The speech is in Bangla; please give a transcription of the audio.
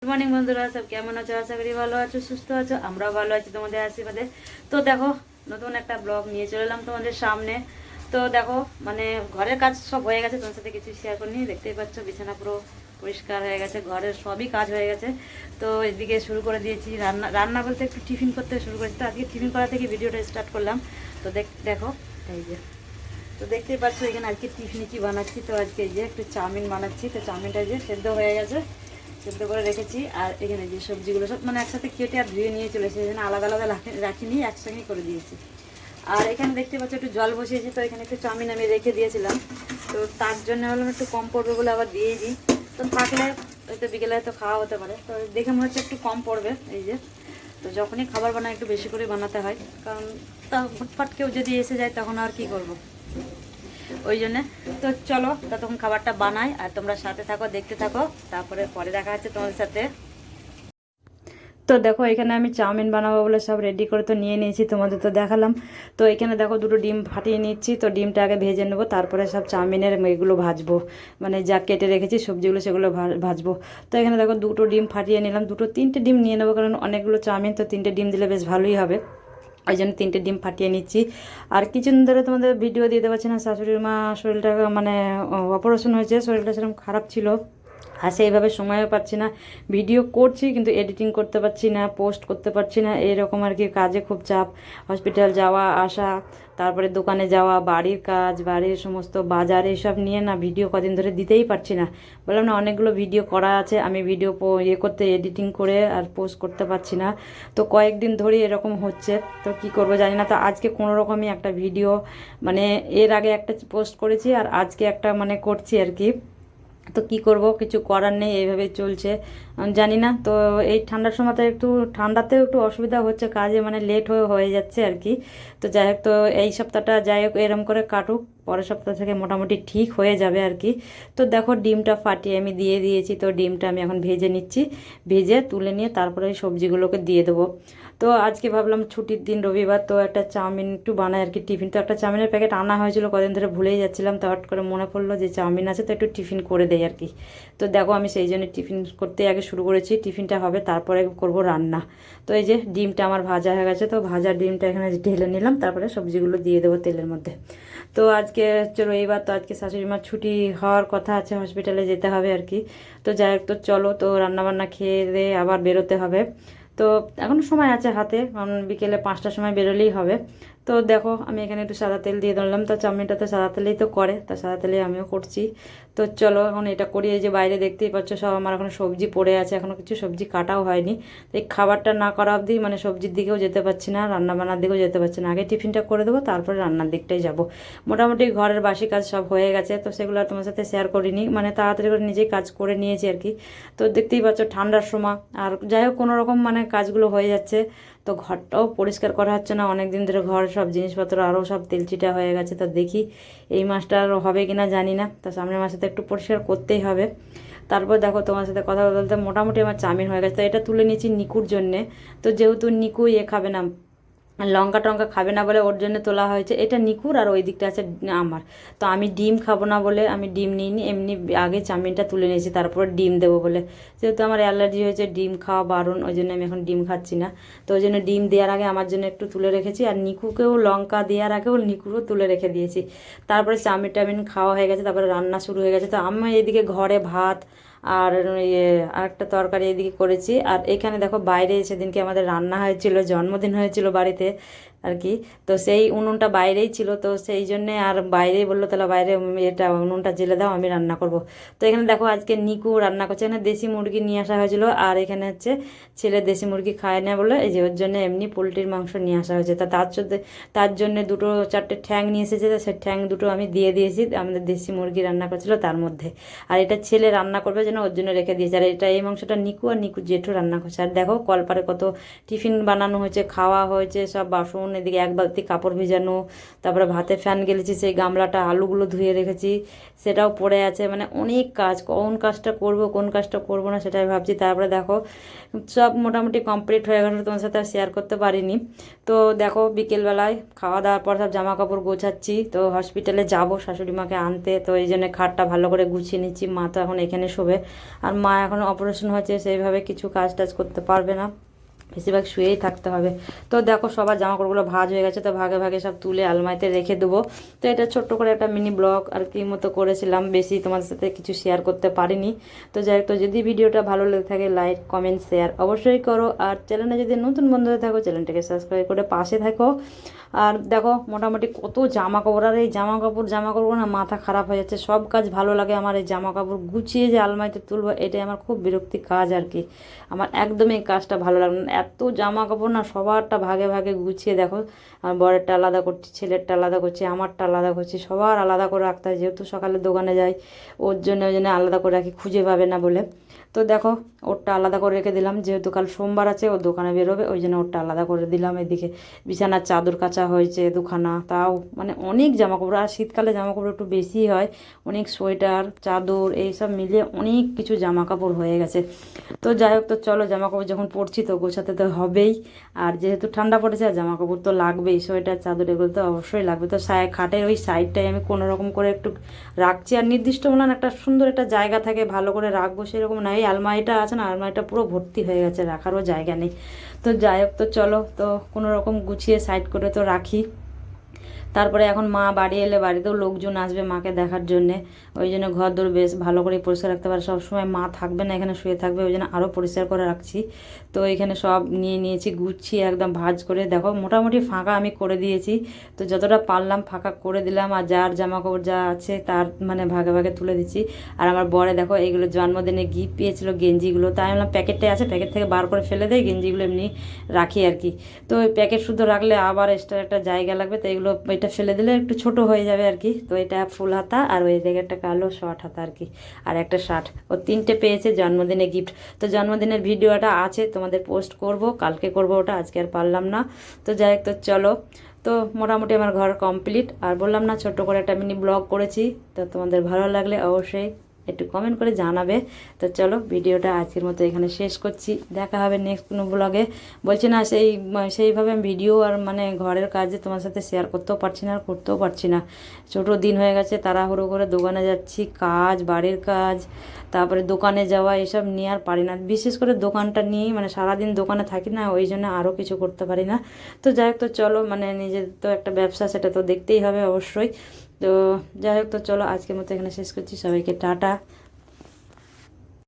গুড মর্নিং বন্ধুরা, সব কেমন আছো? আশা করি ভালো আছো, সুস্থ আছো। আমরাও ভালো আছি তোমাদের আশীর্বাদে। তো দেখো, নতুন একটা ব্লগ নিয়ে চলে এলাম তোমাদের সামনে। তো দেখো, মানে ঘরের কাজ সব হয়ে গেছে, তোমার সাথে কিছু শেয়ার করিনি। দেখতেই পাচ্ছ বিছানা পুরো পরিষ্কার হয়ে গেছে, ঘরের সবই কাজ হয়ে গেছে। তো এদিকে শুরু করে দিয়েছি রান্না। রান্না বলতে একটু টিফিন করতে শুরু করেছি। তো আজকে টিফিন করা থেকে ভিডিওটা স্টার্ট করলাম। তো দেখো এই যে, তো দেখতেই পাচ্ছ এখানে আজকে টিফিনে কি বানাচ্ছি। তো আজকে এই যে একটু চাউমিন বানাচ্ছি। তো চাউমিনটা যে সেদ্ধ হয়ে গেছে, সেদ্ধ করে রেখেছি। আর এখানে যে সবজিগুলো সব মানে একসাথে কেটে আর ধুয়ে নিয়ে চলে এসেছি, এখানে আলাদা আলাদা রাখিনি, একসঙ্গেই করে দিয়েছি। আর এখানে দেখতে পাচ্ছ একটু জল বসিয়েছি। তো এখানে একটু চাউমিন আমি রেখে দিয়েছিলাম, তো তার জন্য হলাম একটু কম পড়বে বলে আবার দিয়ে দিই। তো থাকলে হয়তো বিকেলে হয়তো খাওয়া হতে পারে। তো দেখে মনে হচ্ছে একটু কম পড়বে এই যে। তো যখনই খাবার বানাই একটু বেশি করে বানাতে হয়, কারণ তা হুটফাট কেউ যদি এসে যায় তখন আর কি করব, ওই জন্যে। তো চলো ততক্ষণ খাবারটা বানাই আর তোমরা সাথে থাকো, দেখতে থাকো। তারপরে পরে দেখা হচ্ছে তোমাদের সাথে। তো দেখো, এখানে আমি চাউমিন বানাবো বলে সব রেডি করে তো নিয়ে নিয়েছি, তোমাদের তো দেখালাম। তো এখানে দেখো দুটো ডিম ফাটিয়ে নিচ্ছি। তো ডিমটা আগে ভেজে নেবো, তারপরে সব চাউমিনের এগুলো ভাজবো, মানে যা কেটে রেখেছি সবজিগুলো সেগুলো ভাজবো। তো এখানে দেখো দুটো ডিম ফাটিয়ে নিলাম, তিনটে ডিম নিয়ে নেবো, কারণ অনেকগুলো চাউমিন, তো তিনটে ডিম দিলে বেশ ভালোই হবে। ওই জন্য তিনটে ডিম ফাটিয়ে নিচ্ছি। আর কিছুদিন ধরে তোমাদের ভিডিও দিতে পারছি না, শাশুড়ির মা শরীরটা মানে অপারেশন হয়েছে, শরীরটা সেরকম খারাপ ছিল। আর সেইভাবে সময়ও পাচ্ছি না, ভিডিও করছি কিন্তু এডিটিং করতে পারছি না, পোস্ট করতে পারছি না, এরকম আর কি। কাজে খুব চাপ, হসপিটাল যাওয়া আসা, তারপরে দোকানে যাওয়া, বাড়ির কাজ, বাড়ির সমস্ত বাজার, এইসব নিয়ে না ভিডিও কদিন ধরে দিতেই পারছি না। বললাম না, অনেকগুলো ভিডিও করা আছে, আমি ভিডিও করতে এডিটিং করে আর পোস্ট করতে পারছি না। তো কয়েকদিন ধরেই এরকম হচ্ছে, তো কি করব জানি না। তো আজকে কোনো রকমই একটা ভিডিও, মানে এর আগে একটা পোস্ট করেছি আর আজকে একটা মানে করছি আর কি। তো কি করব, কিছু করার নেই, এইভাবে চলছে। জানি না। তো এই ঠান্ডার সময়তে একটু, ঠান্ডাতেও একটু অসুবিধা হচ্ছে, কাজে মানে লেট হয়ে যাচ্ছে আর কি। তো যাই হোক, তো এই সপ্তাহটা যাই হোক এরম করে কাটুক, পরের সপ্তাহ থেকে মোটামুটি ঠিক হয়ে যাবে আর কি। তো দেখো ডিমটা ফাটিয়ে আমি দিয়ে দিয়েছি। তো ডিমটা আমি এখন ভেজে নিচ্ছি, ভেজে তুলে নিয়ে তারপরে এই সবজিগুলোকে দিয়ে দেবো। তো আজকে ভাবলাম ছুটির দিন, রবিবার, তো একটা চাউমিন একটু বানাই আর কি। টিফিন তো একটা চাউমিনের প্যাকেট আনা হয়েছিল, কদিন ধরে ভুলেই যাচ্ছিলাম, তো হট করে মনে পড়লো যে চাউমিন আছে, তো একটু টিফিন করে দেয় আর কি। তো দেখো আমি সেই জন্য টিফিন করতে আগে শুরু করেছি, টিফিনটা হবে তারপরে করব রান্না। তো এই যে ডিমটা আমার ভাজা হয়ে গেছে, তো ভাজা ডিমটা এখানে ঢেলে নিলাম, তারপরে সবজিগুলো দিয়ে দেবো তেলের মধ্যে। তো আজকে হচ্ছে রবিবার, তো আজকে শাশুড়ি মার ছুটি হওয়ার কথা আছে, হসপিটালে যেতে হবে আর কি। তো যাই হোক, তো চলো, তো রান্নাবান্না খেয়ে দিয়ে আবার বেরোতে হবে। তো এখন সময় আছে হাতে, কারণ বিকেলে 5টার সময় বেরোলেই হবে। তো দেখো আমি এখানে একটু সাদা তেল দিয়ে দিলাম, তো চাউমিনটা তো সাদা তেলেই তো করে, তো সাদা তেলেই আমিও করছি। তো চলো এখন এটা করি। এই যে বাইরে দেখতেই পাচ্ছ সব আমার এখন সবজি পড়ে আছে, এখনও কিছু সবজি কাটাও হয়নি। তো এই খাবারটা না করা অবধি মানে সবজির দিকেও যেতে পারছি না, রান্নাবান্নার দিকেও যেতে পারছি না। আগে টিফিনটা করে দেবো, তারপরে রান্নার দিকটাই যাব। মোটামুটি ঘরের বাসি কাজ সব হয়ে গেছে, তো সেগুলো আর তোমার সাথে শেয়ার করিনি, মানে তাড়াতাড়ি করে নিজেই কাজ করে নিয়েছি আর কি। তো দেখতেই পাচ্ছ ঠান্ডার সময়, আর যাই হোক কোনো রকম মানে কাজগুলো হয়ে যাচ্ছে। তো ঘরটাও পরিষ্কার করা হচ্ছে না অনেক দিন ধরে, ঘর সব জিনিসপত্র আরও সব তেলচিটা হয়ে গেছে। তো দেখি এই মাসটা আর হবে কিনা জানি না, তো সামনের মাসে তো একটু পরিষ্কার করতেই হবে। তারপর দেখো তোমার সাথে কথা বলতে মোটামুটি আমার চাউমিন হয়ে গেছে। তো এটা তুলে নিয়েছি নিকুর জন্যে। তো যেহেতু নিকু খাবে না, লঙ্কা টঙ্কা খাবে না বলে ওর জন্য তোলা হয়েছে। এটা নিকুর আর ওই দিকটা আছে আমার। তো আমি ডিম খাবো না বলে আমি ডিম নিইনি, এমনি আগে চাউমিনটা তুলে নিয়েছি, তারপর ডিম দেবো বলে। যেহেতু আমার অ্যালার্জি হয়েছে, ডিম খাওয়া বারণ, ওই জন্য আমি এখন ডিম খাচ্ছি না। তো ওই জন্য ডিম দেওয়ার আগে আমার জন্য একটু তুলে রেখেছি, আর নিকুকেও লঙ্কা দেওয়ার আগেও নিকুরও তুলে রেখে দিয়েছি। তারপরে চাউমিন টাউমিন খাওয়া হয়ে গেছে, তারপরে রান্না শুরু হয়ে গেছে। তো আমি এদিকে ঘরে ভাত আর আরেকটা তরকারি এদিকে করেছি। আর এখানে দেখো বাইরে সেদিনকে আমাদের রান্না হয়েছিল, জন্মদিন হয়েছিল বাড়িতে আর কি। তো সেই উনুনটা বাইরেই ছিল, তো সেই জন্যে আর বাইরেই বললো তাহলে বাইরে এটা উনুনটা জেলে দাও, আমি রান্না করব। তো এখানে দেখো আজকে নিকু রান্না করছে। এখানে দেশি মুরগি নিয়ে আসা হয়েছিল, আর এখানে হচ্ছে ছেলে দেশি মুরগি খায় না বলে এই যে ওর জন্য এমনি পোলট্রির মাংস নিয়ে আসা হয়েছে। তা তার জন্য দুটো চারটে ঠ্যাং নিয়ে এসেছে, তো সেই ঠ্যাং দুটো আমি দিয়ে দিয়েছি, আমাদের দেশি মুরগি রান্না করছিল তার মধ্যে। আর এটা ছেলে রান্না করবে যেন ওর জন্য রেখে দিয়েছে। আর এটা এই মাংসটা নিকু আর নিকু জেঠু রান্না করছে। আর দেখো কলপারে কত টিফিন বানানো হয়েছে, খাওয়া হয়েছে, সব বাসন এদিকে এক বালতি কাপড় ভিজানো, তারপরে ভাতে ফ্যান গেলেছি, সেই গামলাটা আলুগুলো ধুয়ে রেখেছি সেটাও পড়ে আছে। মানে অনেক কাজ, কোন কাজটা করব কোন কাজটা করব না সেটাই ভাবছি। তারপরে দেখো সব মোটামুটি কমপ্লিট হয়ে গেল, তোমার সাথে আর শেয়ার করতে পারিনি। তো দেখো বিকেলবেলায় খাওয়া দাওয়ার পর সব জামা কাপড় গোছাচ্ছি। তো হসপিটালে যাব শাশুড়ি মাকে আনতে, তো এই জন্য খাটটা ভালো করে গুছিয়ে নিচ্ছি। মা তো এখন এখানে শোবে, আর মা এখন অপারেশন হয়েছে, সেইভাবে কিছু কাজ টাজ করতে পারবে না, বেশিরভাগ শুয়েই থাকতে হবে। তো দেখো সবার জামা কাপড়গুলো ভাঁজ হয়ে গেছে, তো ভাগে ভাগে সব তুলে আলমারিতে রেখে দেবো। তো এটা ছোট্ট করে একটা মিনি ব্লগ আর কি মতো করেছিলাম, বেশি তোমাদের সাথে কিছু শেয়ার করতে পারিনি। তো যাই হোক, তো যদি ভিডিওটা ভালো লেগে থাকে লাইক কমেন্ট শেয়ার অবশ্যই করো, আর চ্যানেলে যদি নতুন বন্ধু হয়ে থাকো চ্যানেলটাকে সাবস্ক্রাইব করে পাশে থাকো। আর দেখো মোটামুটি কত জামা কাপড়, আর এই জামা কাপড় না মাথা খারাপ হয়ে যাচ্ছে। সব কাজ ভালো লাগে আমার, এই জামা কাপড় গুছিয়ে যে আলমারিতে তুলবো এটাই আমার খুব বিরক্তি কাজ আর কি। আমার একদমই এই কাজটা ভালো লাগে না, এত জামা কাপড় না সবারটা ভাগে ভাগে গুছিয়ে দেখো, আমার বরেরটা আলাদা করছি, ছেলেরটা আলাদা করছি, আমারটা আলাদা করছি, সবার আলাদা করে রাখতে হয়, যেহেতু সকালে দোকানে যাই ওই জন্য আলাদা করে রাখি, খুঁজে পাবে না বলে। তো দেখো ওরটা আলাদা করে রেখে দিলাম, যেহেতু কাল সোমবার আছে, ও দোকানে বেরোবে, ওই জন্য ওরটা আলাদা করে দিলাম। এদিকে বিছানার চাদর কাচা হয়েছে দুখানা, তাও মানে অনেক জামা কাপড়, আর শীতকালে জামা কাপড় একটু বেশি হয়, অনেক সোয়েটার চাদর এইসব মিলিয়ে অনেক কিছু জামা কাপড় হয়ে গেছে। তো যাই হোক, তো চলো জামা কাপড় যখন পরছি তো গোছাতে তো হবেই, আর যেহেতু ঠান্ডা পড়েছে আর জামা কাপড় তো লাগবেই, সোয়েটার চাদর এগুলো তো অবশ্যই লাগবে। তো খাটের ওই সাইডটাই আমি কোনো রকম করে একটু রাখছি, আর নির্দিষ্ট মনে একটা সুন্দর একটা জায়গা থাকে ভালো করে রাখবো সেরকম না। এই আলমারিটা আছে না, আলমারিটা পুরো ভর্তি হয়ে গেছে, রাখারও জায়গা নেই। তো যাই হোক, তো চলো তো কোনো রকম গুছিয়ে সাইড করে তো রাখি। তারপরে এখন মা বাড়ি এলে বাড়িতেও লোকজন আসবে মাকে দেখার জন্যে, ওই জন্য ঘর দোর বেশ ভালো করে পরিষ্কার রাখতে পারে। সবসময় মা থাকবে না, এখানে শুয়ে থাকবে, ওই জন্য আরও পরিষ্কার করে রাখছি। তো এখানে সব নিয়ে নিয়েছি গুছিয়ে একদম ভাঁজ করে, দেখো মোটামুটি ফাঁকা আমি করে দিয়েছি। তো যতটা পারলাম ফাঁকা করে দিলাম, আর যার জামা কাপড় যা আছে তার মানে ভাগে ভাগে তুলে দিচ্ছি। আর আমার বরে দেখো এইগুলো জন্মদিনে গিফট পেয়েছিল গেঞ্জিগুলো, তাই আমি প্যাকেটটাই আছে, প্যাকেট থেকে বার করে ফেলে দেয়, গেঞ্জিগুলো এমনি রাখি আর কি। তো ওই প্যাকেট শুধু রাখলে আবার এক্সট্রা একটা জায়গা লাগবে, তো এগুলো এটা ফেলে দিলে একটু ছোট হয়ে যাবে আর কি। তো এটা ফুল হাতা, আর ওই জায়গাটা কালো শর্ট হাতা আর কি, আর একটা শার্ট, ও 3টে পেয়েছে জন্মদিনে গিফট। তো জন্মদিনের ভিডিওটা আছে, তোমাদের পোস্ট করব, কালকে করব ওটা, আজকে আর পারলাম না। তো যাই হোক, তো চলো, তো মোটামুটি আমার ঘর কমপ্লিট, আর বললাম না ছোট্ট করে একটা মিনি ব্লগ করেছি। তো তোমাদের ভালো লাগলে অবশ্যই একটু কমেন্ট করে জানাবে। তো চলো ভিডিওটা আজকের মতো এখানে শেষ করছি, দেখা হবে নেক্সট কোনো ব্লগে। বলছি না সেইভাবে আমি ভিডিও আর মানে ঘরের কাজে তোমার সাথে শেয়ার করতেও পারছি না, আর করতেও পারছি না। ছোটো দিন হয়ে গেছে, তাড়াহুড়ো করে দোকানে যাচ্ছি, কাজ বাড়ির কাজ, তারপরে দোকানে যাওয়া, এসব নিয়ে আর পারি না। বিশেষ করে দোকানটা নিয়েই মানে সারাদিন দোকানে থাকি না, ওই জন্য আরও কিছু করতে পারি না। তো যাই হোক, তো চলো মানে নিজের তো একটা ব্যবসা, সেটা তো দেখতেই হবে অবশ্যই। তো যাই হোক, তো চলো আজকের মতো এখানে শেষ করছি, সবাইকে টাটা।